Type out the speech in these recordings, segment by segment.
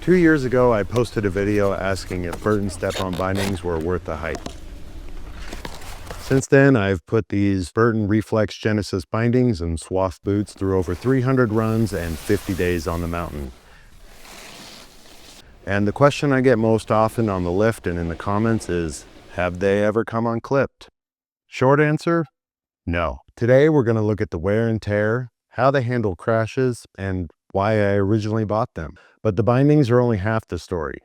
2 years ago, I posted a video asking if Burton Step On bindings were worth the hype. Since then, I've put these Burton Reflex Genesis bindings and Swath boots through over 300 runs and 50 days on the mountain. And the question I get most often on the lift and in the comments is, have they ever come unclipped? Short answer, no. Today, we're going to look at the wear and tear, how they handle crashes, and why I originally bought them. But the bindings are only half the story.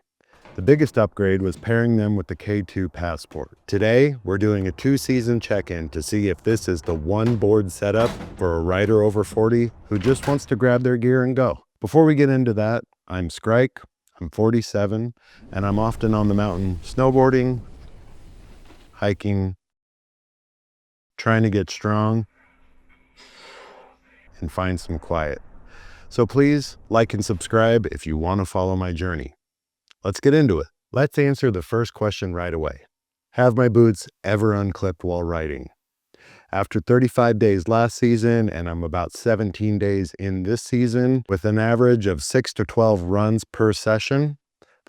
The biggest upgrade was pairing them with the K2 Passport. Today, we're doing a 2-season check-in to see if this is the one board setup for a rider over 40 who just wants to grab their gear and go. Before we get into that, I'm Skrike, I'm 47, and I'm often on the mountain snowboarding, hiking, trying to get strong, and find some quiet. So please like and subscribe if you want to follow my journey. Let's get into it. Let's answer the first question right away. Have my boots ever unclipped while riding? After 35 days last season, and I'm about 17 days in this season, with an average of 6 to 12 runs per session,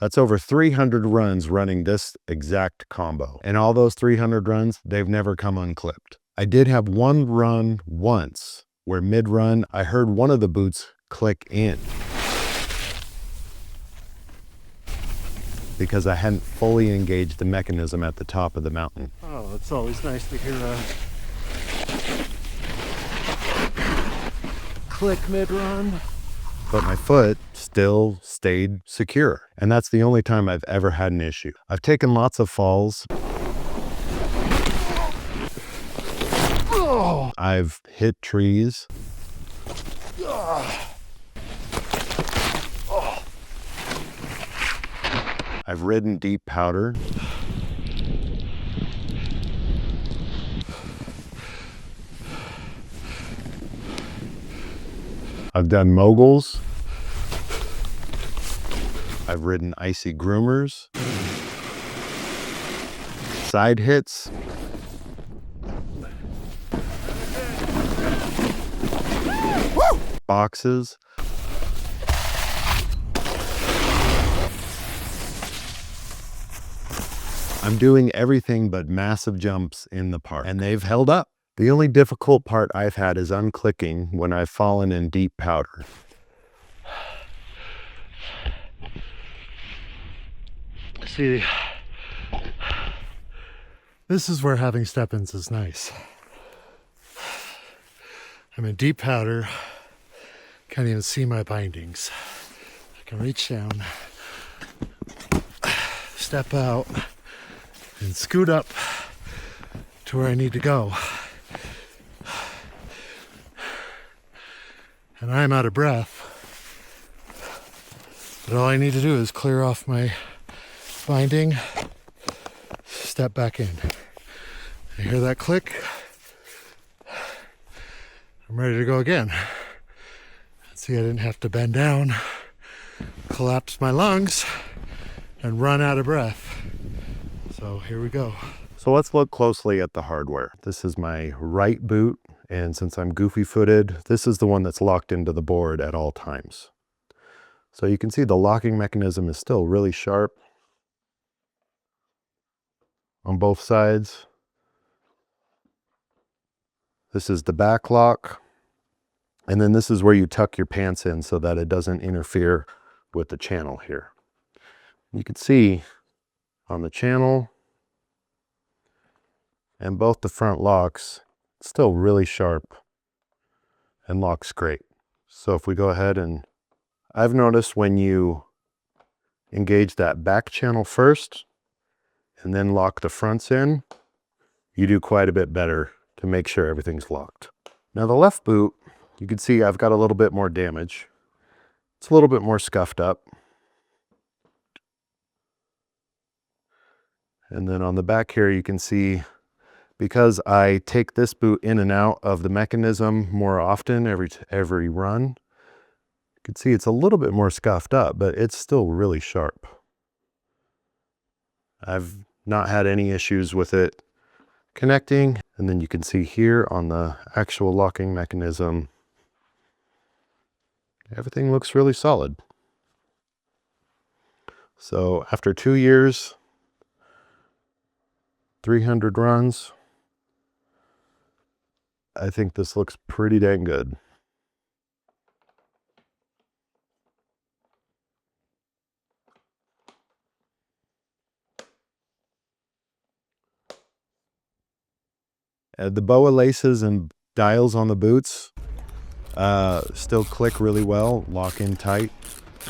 that's over 300 runs running this exact combo. And all those 300 runs, they've never come unclipped. I did have one run once where mid-run, I heard one of the boots click in because I hadn't fully engaged the mechanism at the top of the mountain. Oh, it's always nice to hear a click mid-run. But my foot still stayed secure. And that's the only time I've ever had an issue. I've taken lots of falls. I've hit trees. I've ridden deep powder. I've done moguls. I've ridden icy groomers. Side hits. Boxes. I'm doing everything but massive jumps in the park, and they've held up. The only difficult part I've had is unclicking when I've fallen in deep powder. See, this is where having step-ins is nice. I'm in deep powder, can't even see my bindings. I can reach down, step out, and scoot up to where I need to go. And I'm out of breath. But all I need to do is clear off my binding, step back in. I hear that click. I'm ready to go again. See, I didn't have to bend down, collapse my lungs, and run out of breath. So here we go. So let's look closely at the hardware. This is my right boot, and since I'm goofy-footed, this is the one that's locked into the board at all times. So you can see the locking mechanism is still really sharp on both sides. This is the back lock, and then this is where you tuck your pants in so that it doesn't interfere with the channel here. You can see on the channel and both the front locks, it's still really sharp and locks great. So if we go ahead, and I've noticed when you engage that back channel first and then lock the fronts in, you do quite a bit better to make sure everything's locked. Now the left boot, you can see I've got a little bit more damage. It's a little bit more scuffed up. And then on the back here, you can see, because I take this boot in and out of the mechanism more often every run, you can see it's a little bit more scuffed up, but it's still really sharp. I've not had any issues with it connecting. And then you can see here on the actual locking mechanism, everything looks really solid. So after 2 years, 300 runs, I think this looks pretty dang good. The BOA laces and dials on the boots still click really well, lock in tight.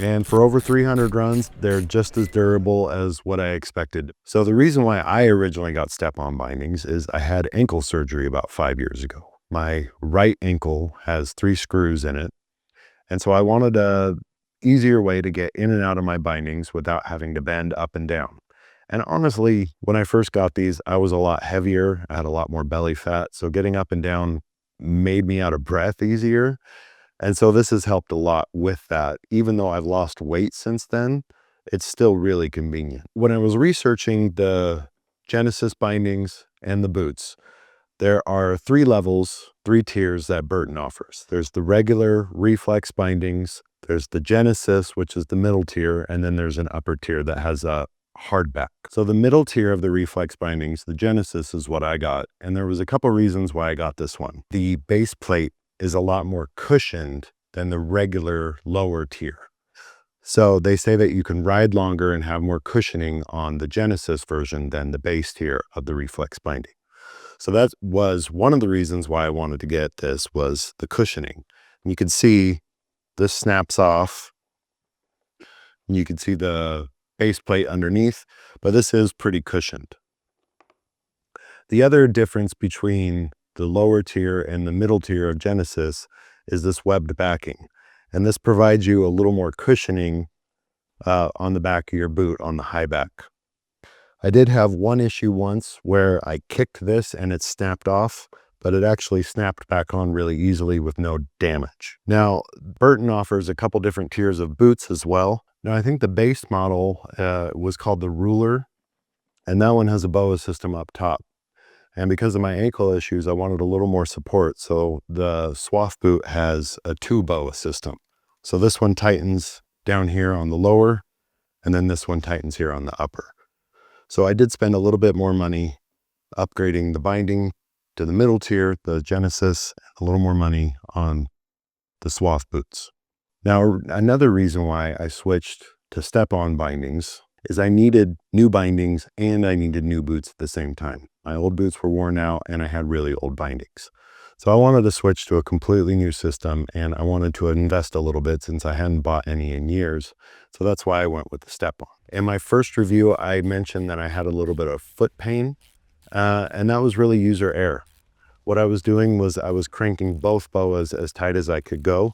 And for over 300 runs, they're just as durable as what I expected. So the reason why I originally got step-on bindings is I had ankle surgery about 5 years ago. My right ankle has 3 screws in it. And so I wanted a easier way to get in and out of my bindings without having to bend up and down. And honestly, when I first got these, I was a lot heavier. I had a lot more belly fat. So getting up and down made me out of breath easier. And so this has helped a lot with that. Even though I've lost weight since then, it's still really convenient. When I was researching the Genesis bindings and the boots, there are 3 levels, 3 tiers that Burton offers. There's the regular reflex bindings, there's the Genesis, which is the middle tier, and then there's an upper tier that has a hardback. So the middle tier of the reflex bindings, the Genesis, is what I got. And there was a couple reasons why I got this one. The base plate is a lot more cushioned than the regular lower tier. So they say that you can ride longer and have more cushioning on the Genesis version than the base tier of the reflex binding. So that was one of the reasons why I wanted to get this, was the cushioning. And you can see this snaps off. And you can see the base plate underneath, but this is pretty cushioned. The other difference between the lower tier and the middle tier of Genesis is this webbed backing. And this provides you a little more cushioning on the back of your boot, on the high back. I did have one issue once where I kicked this and it snapped off, but it actually snapped back on really easily with no damage. Now, Burton offers a couple different tiers of boots as well. Now, I think the base model was called the Ruler, and that one has a BOA system up top. And because of my ankle issues, I wanted a little more support. So the Swath boot has a 2 BOA system. So this one tightens down here on the lower, and then this one tightens here on the upper. So I did spend a little bit more money upgrading the binding to the middle tier, the Genesis, a little more money on the Swath boots. Now, another reason why I switched to step-on bindings is I needed new bindings and I needed new boots at the same time. My old boots were worn out and I had really old bindings. So I wanted to switch to a completely new system, and I wanted to invest a little bit since I hadn't bought any in years. So that's why I went with the step-on. In my first review, I mentioned that I had a little bit of foot pain, and that was really user error. What I was doing was I was cranking both BOAs as tight as I could go.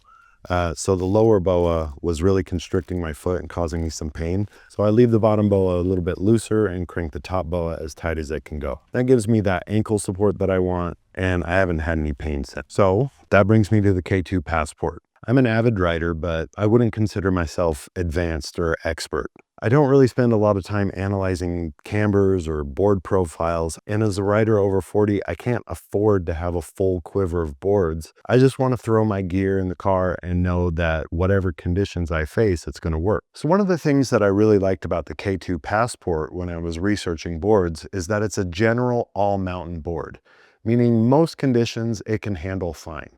So the lower BOA was really constricting my foot and causing me some pain. So I leave the bottom BOA a little bit looser and crank the top BOA as tight as it can go. That gives me that ankle support that I want, and I haven't had any pain since. So that brings me to the K2 Passport. I'm an avid rider, but I wouldn't consider myself advanced or expert. I don't really spend a lot of time analyzing cambers or board profiles, and as a rider over 40, I can't afford to have a full quiver of boards. I just want to throw my gear in the car and know that whatever conditions I face, it's going to work. So one of the things that I really liked about the K2 Passport when I was researching boards is that it's a general all-mountain board, meaning most conditions it can handle fine.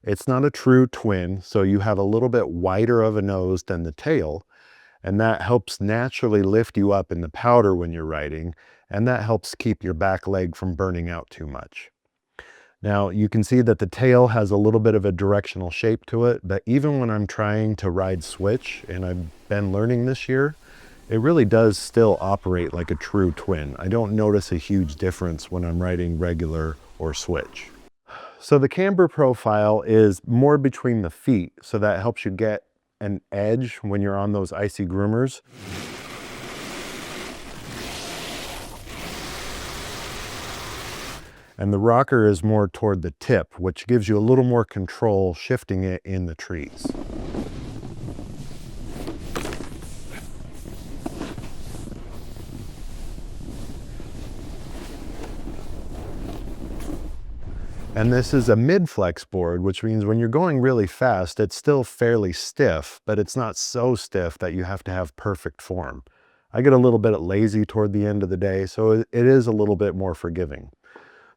It's not a true twin, so you have a little bit wider of a nose than the tail, and that helps naturally lift you up in the powder when you're riding, and that helps keep your back leg from burning out too much. Now, you can see that the tail has a little bit of a directional shape to it, but even when I'm trying to ride switch, and I've been learning this year, it really does still operate like a true twin. I don't notice a huge difference when I'm riding regular or switch. So the camber profile is more between the feet, so that helps you get an edge when you're on those icy groomers. And the rocker is more toward the tip, which gives you a little more control shifting it in the trees. And this is a mid-flex board, which means when you're going really fast, it's still fairly stiff, but it's not so stiff that you have to have perfect form. I get a little bit lazy toward the end of the day, so it is a little bit more forgiving.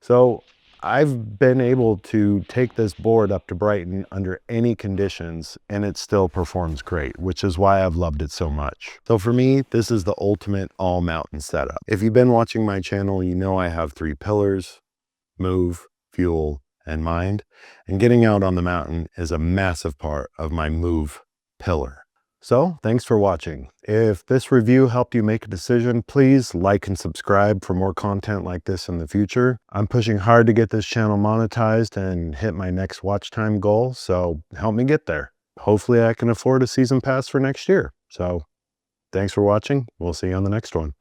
So I've been able to take this board up to Brighton under any conditions and it still performs great, which is why I've loved it so much. So for me, this is the ultimate all mountain setup. If you've been watching my channel, you know I have 3 pillars: move, fuel, and mind. And getting out on the mountain is a massive part of my move pillar. So thanks for watching. If this review helped you make a decision, please like and subscribe for more content like this in the future. I'm pushing hard to get this channel monetized and hit my next watch time goal, so help me get there. Hopefully I can afford a season pass for next year. So thanks for watching. We'll see you on the next one.